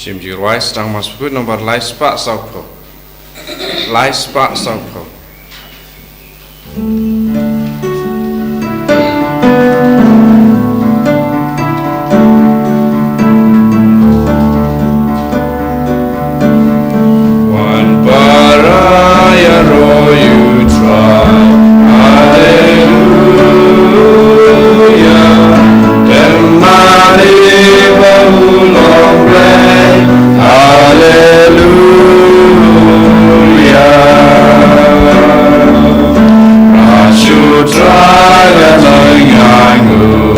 Sim jiruai sedang masuk nomor lais pak saupo. Lais pak saupo. One paraya roh you try. Hallelujah. Demari baulong rei. Hallelujah. Rashutraya lanyangu.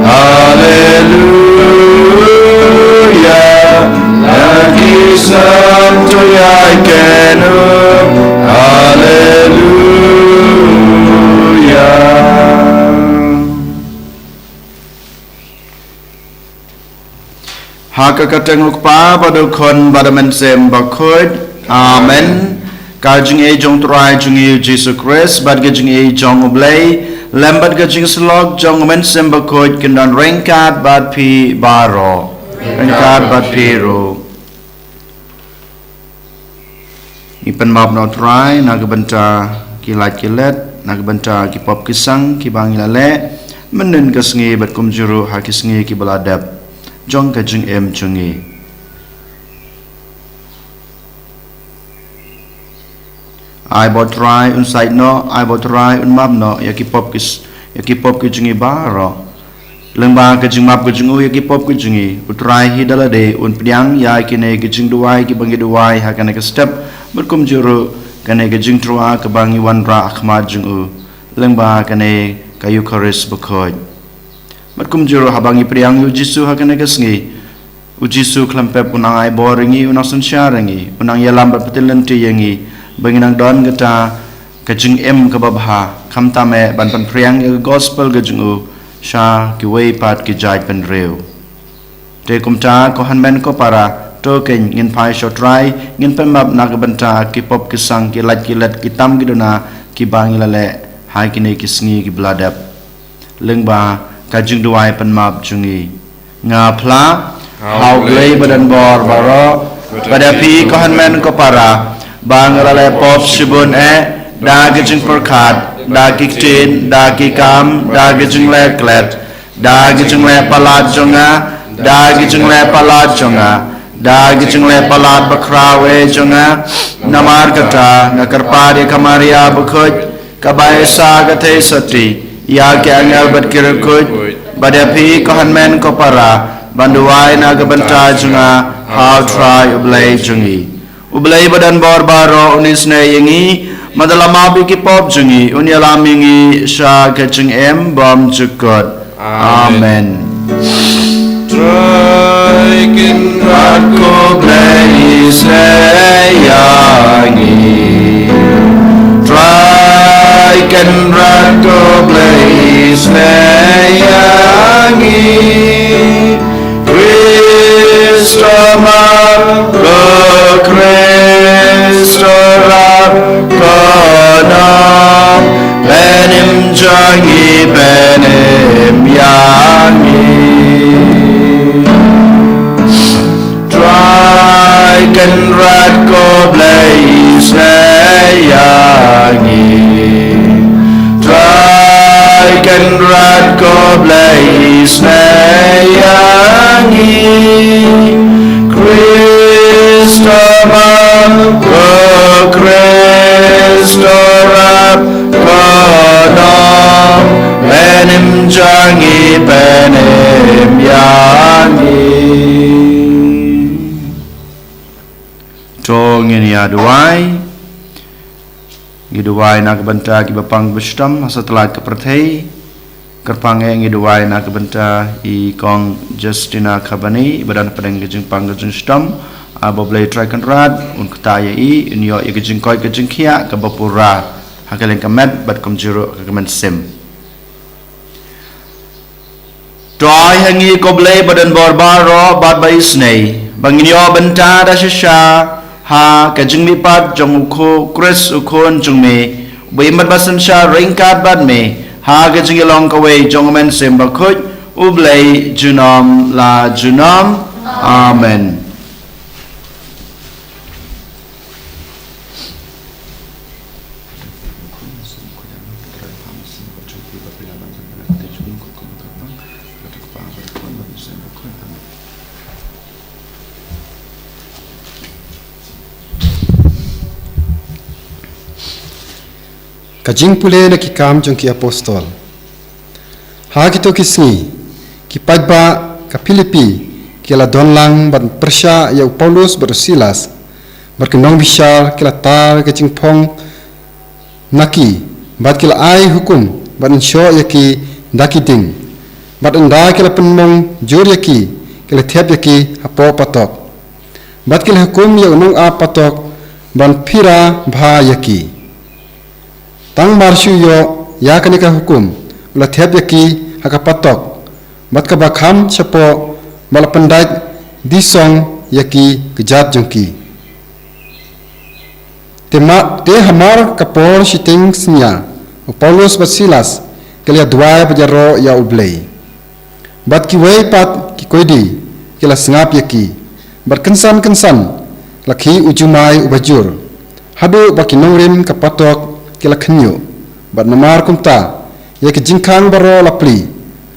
Hallelujah. Lagi santo yaikenu. Hallelujah. Haka katenguk pa badukon badamensem bakhod. Amen. Kajing e jong trai jong e Jesus Christ bad gajing e jong oblay lambat gajing slog jong mensem bakhod kendan rengkat bad pi baro rengkat bad piro. Ipan mab no trai nagabanta kilat kilat nagabanta kipop kisang kibang ilale menen kasngi bad kumjuru hakisngi kibaladap jong kajing em jongi. I bought try unside no, I bought try unmab no, yakipop kijungi baro. Lengba kijung mab kijungu yakipop kijungi. Utrai hidala de un piang ya kine kijung duai kibangi duai hakane ke step berkum juru kane kijung trua kebangi wanra akhmad jungu. Lengba kane kayu karis bekoj. Berkum juru habangi priang ujisu hakane ke sngi. Ujisu klempep unang ai boringi unang sunsyarengi unang yalam berpetilenti yangi. Benginang don gata kajing em kababha kamtame ban pan priang gospel gajungu sha kiwei pat kijai pen reu te kumta ko hanmen ko para to ken ngin pai sho try ngin pemab nagabanta kipop kisang kilat kilat kitam giduna kibang ilale hai kine kisngi kibladap lengba kajing duai pen mab jungi nga phla hau glei badan bor baro pada pi ko hanmen ko para Bangalale pop shibun dagijing perkat dagiktin dagikam dagijing leklet dagijing le palat jonga dagijing le palat jonga dagijing le palat bakrawe jonga namar kata ngakarpadi kamaria bukuj kabaisa gate sati ya ke angel bat kirkuj badapi kohanmen kopara banduai nagabanta jonga how try oblay jongi Ublay badan barbaro unisne yengi madalama biki pop jungi unyalamingi sha kaching em bom jukot. Amen. Traikin ratko blaze yangi. Traikin ratko blaze yangi. Kristoma Kristorab kono benim jangi benim yangi Draken ratko blaze yangi Draken ratko blaze yangi Kristoma Kristorab kono benim jangi benim yangi Tongin ya duai Giduai nak benta ki bapang bestam setelah kepertai kerpange ngiduai nak benta I kong Justina Kabani badan pedang gejeng pang gejeng stam aboblay trakan rad un ketaya I inyo gejeng koi gejeng kia ke bapura hakaleng kamet bat komjuru kamen sim Try hangi koble badan barbaro bad bais nei. Banginyo benta da shisha ha kajing mipat jong ukho Chris ukhon jong me. Bimat basan sha ringkat bad me. Ha kajing ilong kawe jong men semba kuj ublei junam la junam. Amen. Kajing pule na kikam jong ki apostol. Ha kito kisngi ki pagba ka Filipi kila donlang ban Persya ya Paulus bersilas berkenong bishar kila tar kajing pong naki bat kila ai hukum ban syo yaki daki ding bat enda kila penmong jur yaki kila tiap yaki apo patok bat kila hukum ya unong a patok ban pira bha yaki tang marsyu yo ya kanika hukum ula tiap yaki hakapatok bat ka bakham chapo mala pandai disong yaki kejat jongki te hamar kapor shiting snya Paulus basilas kelia dua bajaro ya ublei bat ki wei pat ki koidi kila sngap yaki berkensan laki ujumai ubajur hadu baki nongrim kapatok kila khenyo bat namar kumta yaki jingkang baro lapli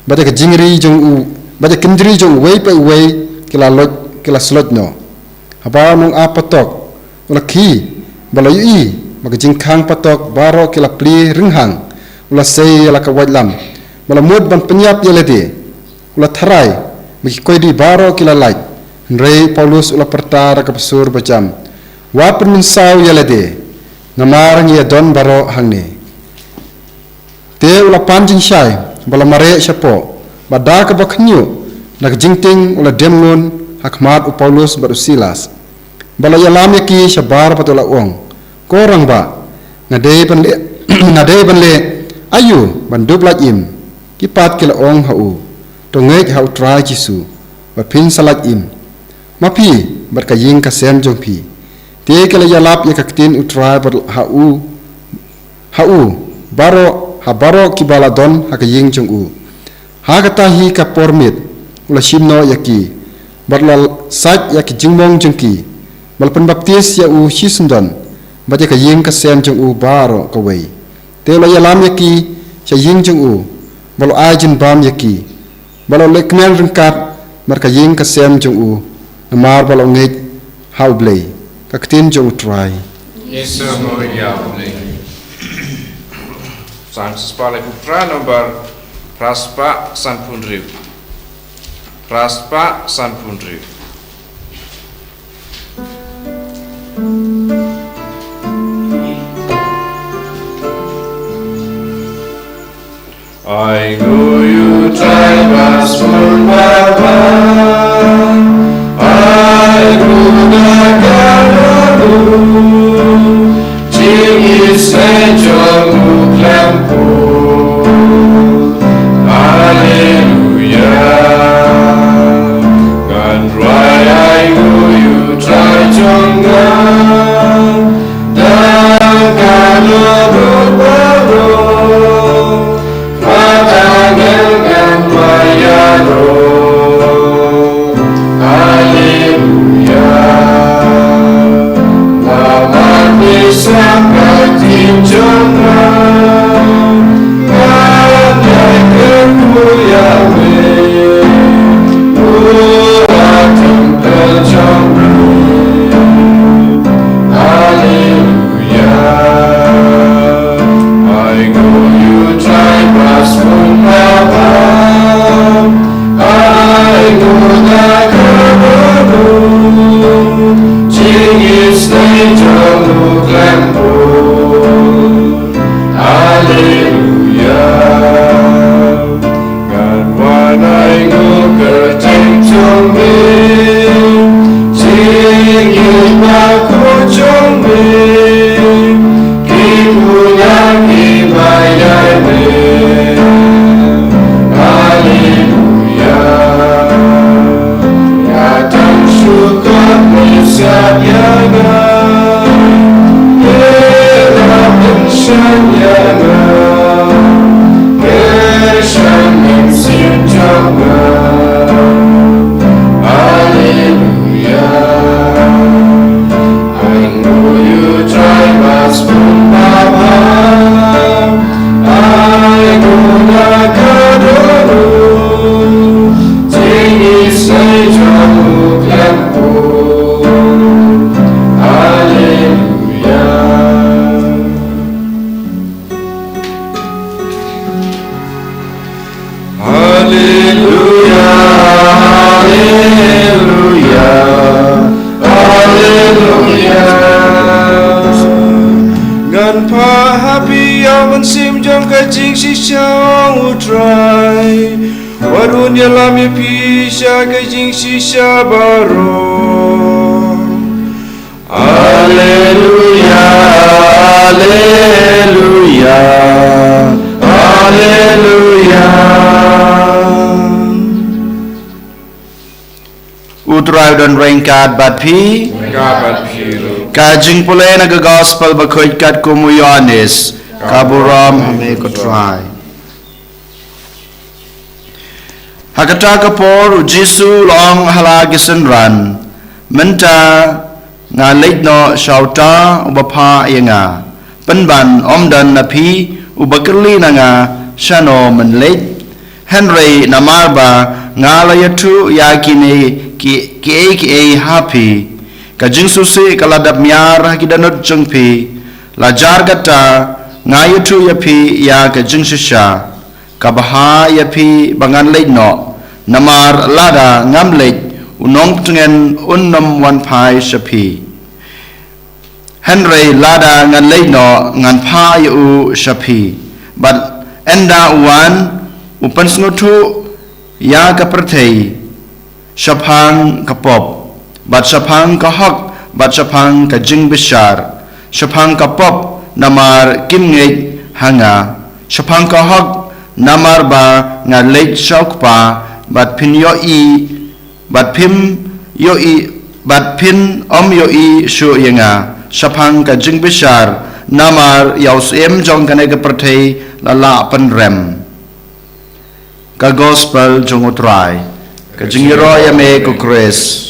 bat yaki jingri jong u bat yaki kendri jong wei pa wei kila lot kila slot no haba mong apatok laki balayu i bagi jingkang patok baro kila pli ringhang ula sei la ka wadlam bala mud ban penyap yelede ula tharai bagi koidi baro kila light Rei Paulus ula pertara ka pesur bacam wa penminsau yelede namarang ya don baro hangne te ula panjing syai bala mare syapo bada ka bakhnyu nak jingting ula demngun hakmat u Paulus barusilas bala yalam yaki syabar patula ong korang ba ngade banle ayu bandub lajim kipat kila ong hau tongek hau trai jisu ba pin salat im mapi berkaying kasem jongpi te kala yalap yakaktin utrai bar hau baro kibala don hakaying jong u hakatahi ka pormit ula shimno yaki barlal sat yaki jingmong jongki balpan baptis ya u shisundon baje ka ying ka sem jong u baro ka wei te la yalam yaki cha ying jong u balo ajin bam yaki balo leknel ringkat mar ka ying ka sem jong u namar balo ngej haublei ka ktin jong try Yesus Maria Amen. Santos Pale Putra nomor Raspa San Pundriu. Raspa San Pundriu. I know you tried us for Baba. I know the God Sejo muklamku Hallelujah Kan rai I know you try jongan Dan kalau berbaro Matangan kan mayaro Hallelujah Lamat bisa Hallelujah. yalam ya pisha ke jing shisha baro. Alleluia, Alleluia, Alleluia. Utrai dan rengkat bat pi, Gabat pilu. kajing pule na ke gospel bakoit kat kumu Yohanes, kaburam hame ko try. Hakata kapor Jesu long halagisan ran, menta ngalit no shauta ubapa yanga, penban omdan napi ubakerli nanga shano menlit, Henry namarba ngalayatu yakini ki happy kajing susi kaladap miar hakidanut jengpi lajar gata ngayatu yapi ya kajing shisha kabaha yapi bangan leitno namar lada ngamleit unong tengen unnam wan pai shapi Henry lada ngan leitno ngan pai u shapi but enda uwan upan sengutu ya kapertei Shapang kapop, bat shapang kahak, bat shapang kajing besar, shapang kapop namar kimngit hanga, shapang kahak namar ba ngalit shaukpa, bat pin yoi, bat pim yoi, bat pin yoi shu yanga, shapang kajing besar, namar yaus jong kane kepertei lala penrem, ka gospel jong utrai. Kajing yero ya me ko Chris.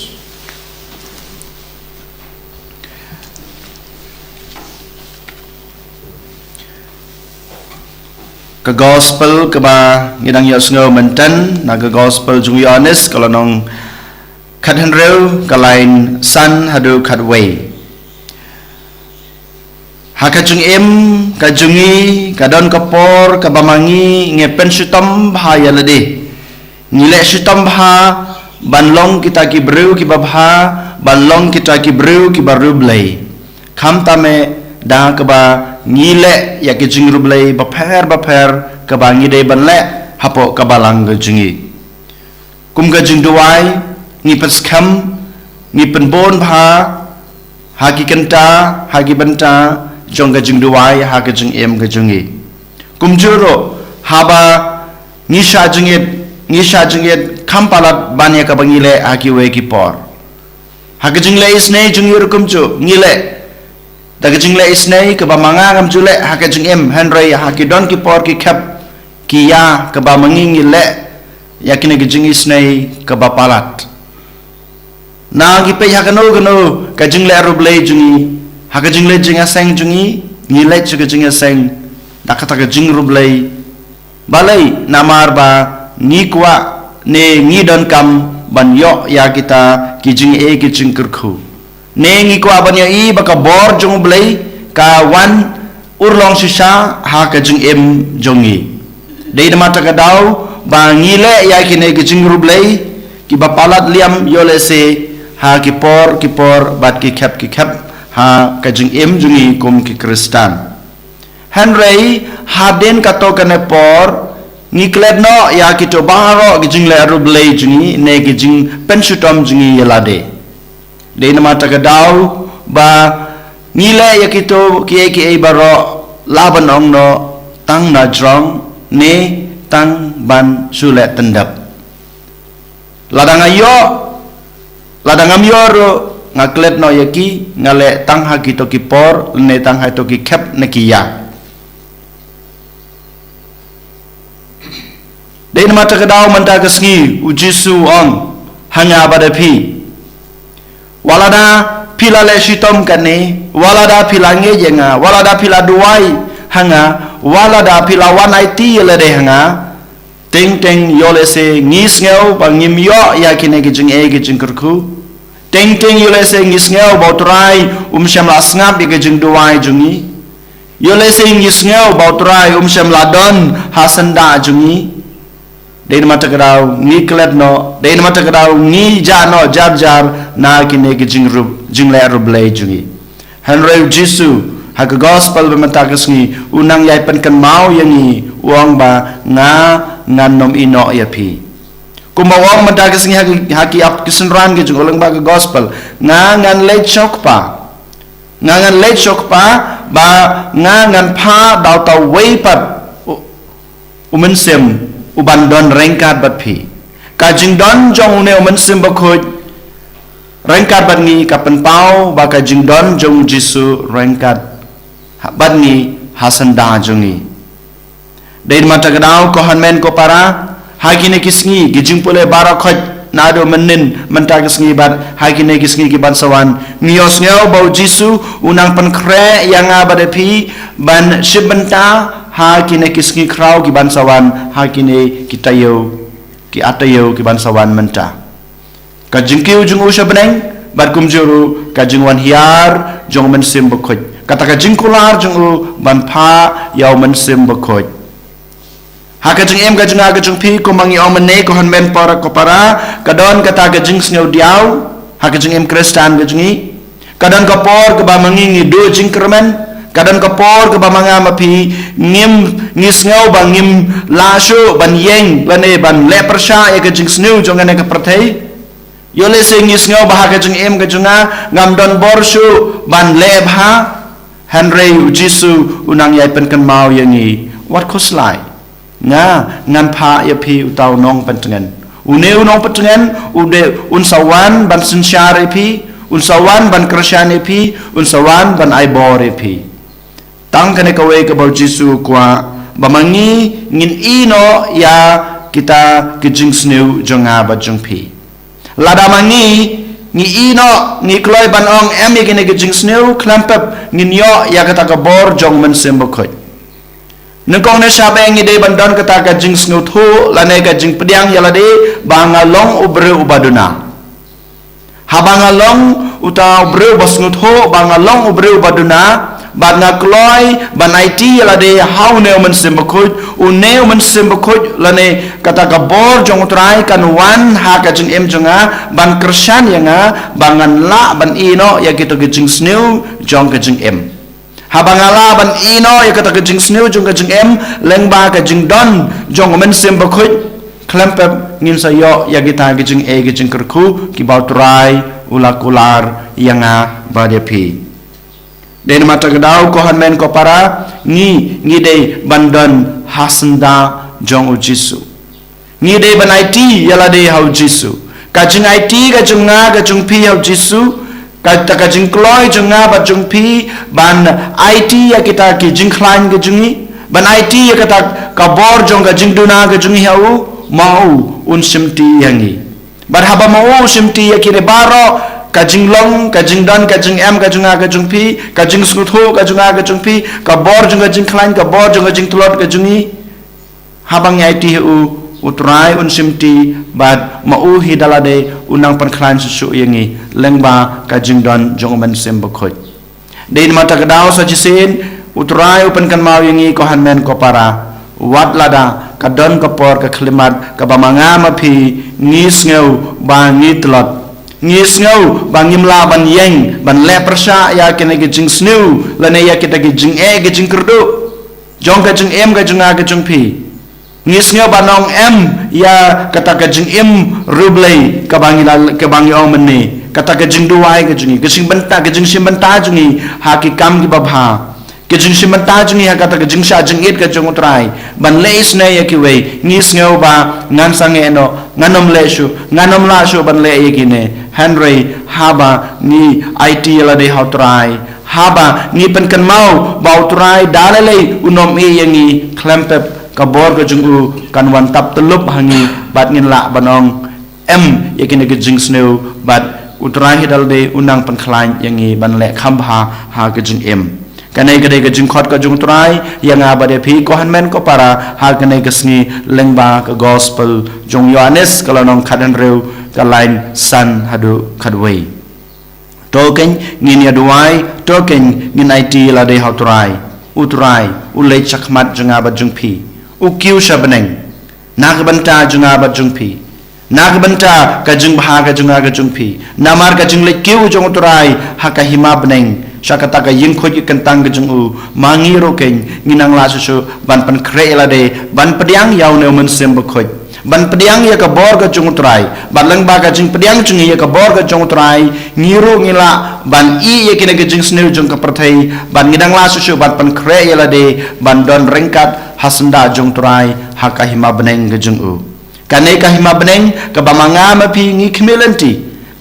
Ka gospel ka ba ngidang yo sngo menten na ka gospel jung Yohanes kalau nong kat henreu ka lain san hadu kat wei. Ha kajung kajungi kadon kapor ka bamangi ngepen sutam bahaya ledi. Nilai syutam bha banlong kita ki brew ki babha banlong kita ki brew ki baru blai kham tame da ka ba nilai ya ki jingru blai baper ka ba ngide banle hapo ka balang ga jingi kum ga jing duai ni pas kham ni pen bon bha ha ki kenta ha ki banta jong ga jing duai ha ka jing ga jingi kum juro ha ba ni sha jingit kampalat banyak kabangile haki we kipor haki jingle isne jungir kumcu ngile daga jingle isne ke bamanga kam jule haki jingem henry haki don kipor ki kap ki ya ke bamangi ngile yakine ke jing isne ke bapalat na gi pe hakano gano ka jingle ruble jungi haki jingle jinga seng jungi ngile juga jinga seng dakata ke jing ruble balai namar ba ni kwa ne ngi don kam ban yo ya kita kijing kijing kerku ne ngi kwa ban ya i baka bor jong blai ka wan urlong sisa ha ka jing jongi dei de mata ka dau ba ngi le ya kine kijing rublai ki bapalat liam yo le se ha ki por bat ki khap ha ka jing jongi kum ki kristan Henry haden kato kane por ngiklet no ya kito baro gijing le rublei jungi ne gijing pensutom jungi yelade de nama tagadau ba ngile ya kito ki baro laban ong no tang na jrong ne tang ban sule tendap ladang amyo ngaklet no yaki ngale tang ha kito ki por ne tang ha to ki khap ne ki ya Dei mata kedau menta kesngi ujisu on hanya pada pi walada pilale shitom kane walada pilange jenga walada pila duai hanga walada pila wanai ti lede hanga ting yole se ngis ngeu bangim yo yakine gijing gijing kerku ting yole se ngis ngeu bautrai syam lasngap gijing duai jungi yole se ngis ngeu bautrai syam ladon hasanda jungi Dei mata kadau ni klet no dei mata kadau ni jano jar na kine ki jingle rublei jungi Henry Jesu ha gospel be mata kasngi unang yai pen kan mau yangi uang ba nga nganom ino ya pi kumawang madagas ng haki ap kisenran ke jung ulang ba gospel ngan late shock pa ngan late shock pa ba ngan pa daw ta way pat umensem uban don rengkat bat phi ka jing don jong ne umensem ba khoj rengkat bat ni kapen pau ba ka jing don jong jisu rengkat bat ni hasanda jong ni dai mata gadau ko hanmen ko para hagine kisngi gijing pule barakhat nado menin menta kisngi bat hagine kisngi ki bansawan nios ngau bau jisu unang pen kre yang abade phi ban shibenta hagine kisngi krau ki bansawan hagine kitayo ki atayo ki bansawan menta kajing kiu jung usha beneng bat kumjuru kajing wan hiar jong men sim bokoj kata kajing kular jung u ban pha yau men sim bokoj hakajing em kajing agajing pi ko mangi omene ko hanmen para ko para kadon kata kajing sneu diau hakajing em kristan kajing kadon ko por ko ba mangi ngi do jing kermen kadon ko por ko ba manga ma pi ngim ngisngau ba ngim lasho ban yeng lane ban le persha ya kajing sneu jongane ka prathai yole se ngisngau ba hakajing em kajunga ngam don borshu ban le bha henry jisu unang yai pen kan mau yangi what koslai nga ngan pha ya phi utau nong pentengan uneu nong pentengan ude unsawan ban sinsyare phi unsawan ban krishane phi unsawan ban aibor phi tang kane kawe ka bau jisu kwa bamangi ngin ino ya kita kijing sneu jonga ba jong phi lada mangi ngi ino ngi kloi ban ong em kine kijing sneu klampap ngin yo ya kata ka bor jong men sembokoi nengkong ne sabe ngi de bandon kata ka jing sneu thu lane ka jing pediang yala de bangalong ubre ubaduna habangalong uta ubre bosngu thu bangalong ubre ubaduna banga kloi ban IT yala de how ne men sembokoj une men sembokoj lane kata ka bor jong trai kan wan ha ka jing em jonga ban kersan yanga bangan la ban ino ya gitu ka jing sneu jong ka jing em habangala ban ino ya kata kajing sneu jong kajing em lengba kajing don jong men semba khoj klempep ngin sayo ya kita kajing e kajing kerku ki bautrai ulakular yanga badepi den mata gadau ko hanmen ko para ngi de bandon hasanda jong ujisu ngi de ban IT yala de hau jisu kajing IT kajing nga kajing pi hau jisu kata kajing kloi jonga ba jong pi ban IT ya kita ki jingklan ke jungi ban IT ya kata kabor jong ka jingduna ke jungi hau mau un simti yangi bar haba mau simti ya kire baro kajing long kajing don kajing em kajunga ke jong pi kajing snutho kajunga ke jong pi kabor jong ka jingklan kabor jong ka jingtlot ke jungi habang IT hu utrai un simti bad mau hidalade unang panklan susu yangi lengba kajing don jongman sembokhoj dein mata kadau sajisin utrai upan kan mau yangi ko hanmen ko para wat lada kadon kapor ka klimat ka bamanga mapi ngisngeu ba ngitlot ngisngeu ba ngimla ban yeng ban le persha ya kene gijing sneu lane ya kita gijing e gijing kerdu jong kajing em kajunga kajung pi ngisngeu banong em ya kata kajing em rublei kabangi ong meni kata kajing duai kajing kajing simbenta jungi haki kam ki babha kajing simbenta jungi kata kajing sha jing it kajing utrai ban leis ne ya kiwe ngisngeu ba ngan sange no nganom leshu nganom la shu ban le yekine henry haba ni IT la de hautrai haba ni pen kan mau bautrai dalele unom e yangi klempep kabor ke jungu kan wan tap telup hangi bat ngin la banong em yakine ke jing sneu bat utrai hidal de unang pankhlain yangi ban le khambha ha ke jing em kanai ke de ke jing khot ke jung trai yanga bade phi ko hanmen ko para ha kanai ke sngi lengba ke gospel jong yohanes kalonong khadan reu ka lain san hadu khadwei token ngin ya duai token ngin IT la de hautrai utrai ulai chakmat junga ba jung phi ukiu shabeneng nagbanta junga ba jungpi nagbanta ka jung bha ka junga ka jungpi namar ka jung le kiu jong turai ha ka hima beneng shakata ka yin khoj kan tang ka jung u mangi ro ken nginang la su ban pan kre la de ban pediang yaw ne men sem ba khoj ban pediang ya ka bor ka chung utrai ban lang ba ka jing pediang chung ya ka bor ka chung utrai ngiru ngila ban i ya kina ka jing sneu jung ka perthai ban ngidang la su ban pan kre ya la de ban don rengkat hasanda jung utrai ha ka hima beneng ka jung u kanai ka hima beneng ka bamanga ma pi ngi khmelenti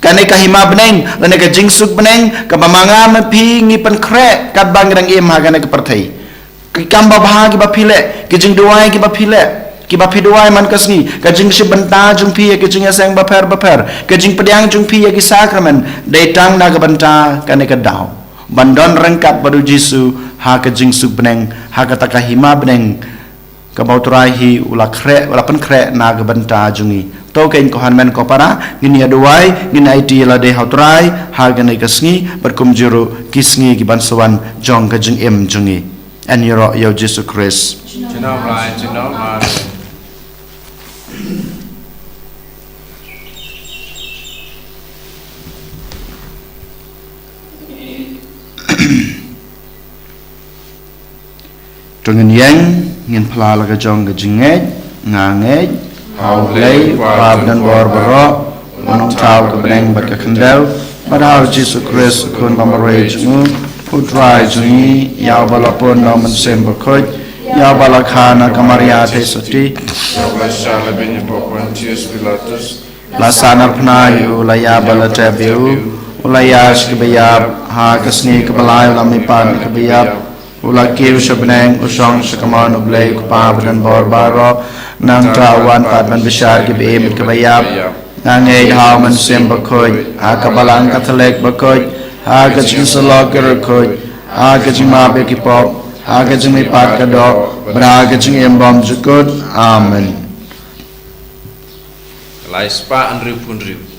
kanai ka hima beneng lane ka jing suk beneng ka bamanga ma pi ngi pan kre kat bang ngidang em ha kanai ka perthai ki kamba bah ki ba phile ki jing duai ki ba phile ki ba phiduai man kasni ka jing si banta jung phi ki jing asang ba pher ka jing pediang jung phi ki sakramen dei tang na ka banta ka ne ka dau bandon rengkat baru jisu ha ka jing suk beneng ha ka taka hima beneng ka bautrai hi ula kre ula pen kre na ka banta jungi to ken ko han men ko para ngini aduai ngini IT la de hautrai ha ga ne kasni berkum juru kisngi ki bansuan jong ka jing em jungi and yoro yo Jesus Christ Chinom Rai, Chinom Mari. trong ngin phala la ka jong ka jingej ngangej au lei wa dan bor boro onong tau ka beneng bat ka khandel padahal Jesus Christ kun bamare jungu utrai jungi ya balapon no man sem bakoj ya balakana kamaria te soti Rablashala bin Pontius Pilatus. lasana pnayu la ya balatabiu ulayas kebayab ha kasni kebalai lami pan kebayab ulakir sebeneng usong sekaman ublay kupab dan barbaro nang tawan padman besar kebim kebayab nangay hauman sim bakoy ha kabalang katelek bakoy ha kacing selok kerekoy ha kacing mabe kipop ha kacing mipat kadok bra kacing embom jukut amen Laispa Andrew Punriu.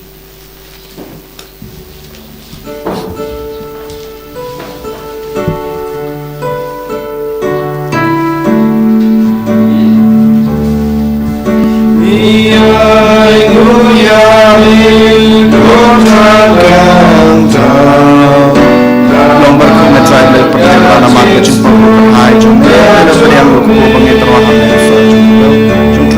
Long berkena try perjalanan nama kecil hai jumpa ada yang aku pengetahuan yang saya jumpa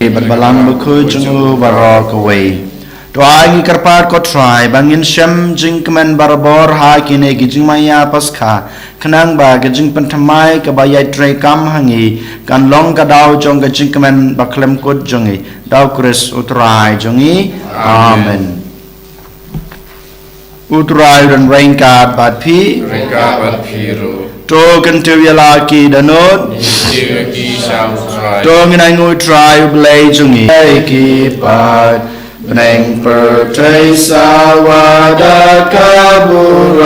berbalang buku jungu barok away. Doa ngi karpat ko try bangin syam jing kemen barbor ha kine gijing maya paskha kenang ba gijing pentamai kebayai tray kam hangi kan long kadau jong gijing kemen baklem kut jongi dau kris utrai jongi amen utrai dan rainkat bat pi Rekabat Piru. to kan tu yalaki danot Tiraki Samutrai. to nginai ngui try ublay jongi ki pat Neng pertai sawada kabura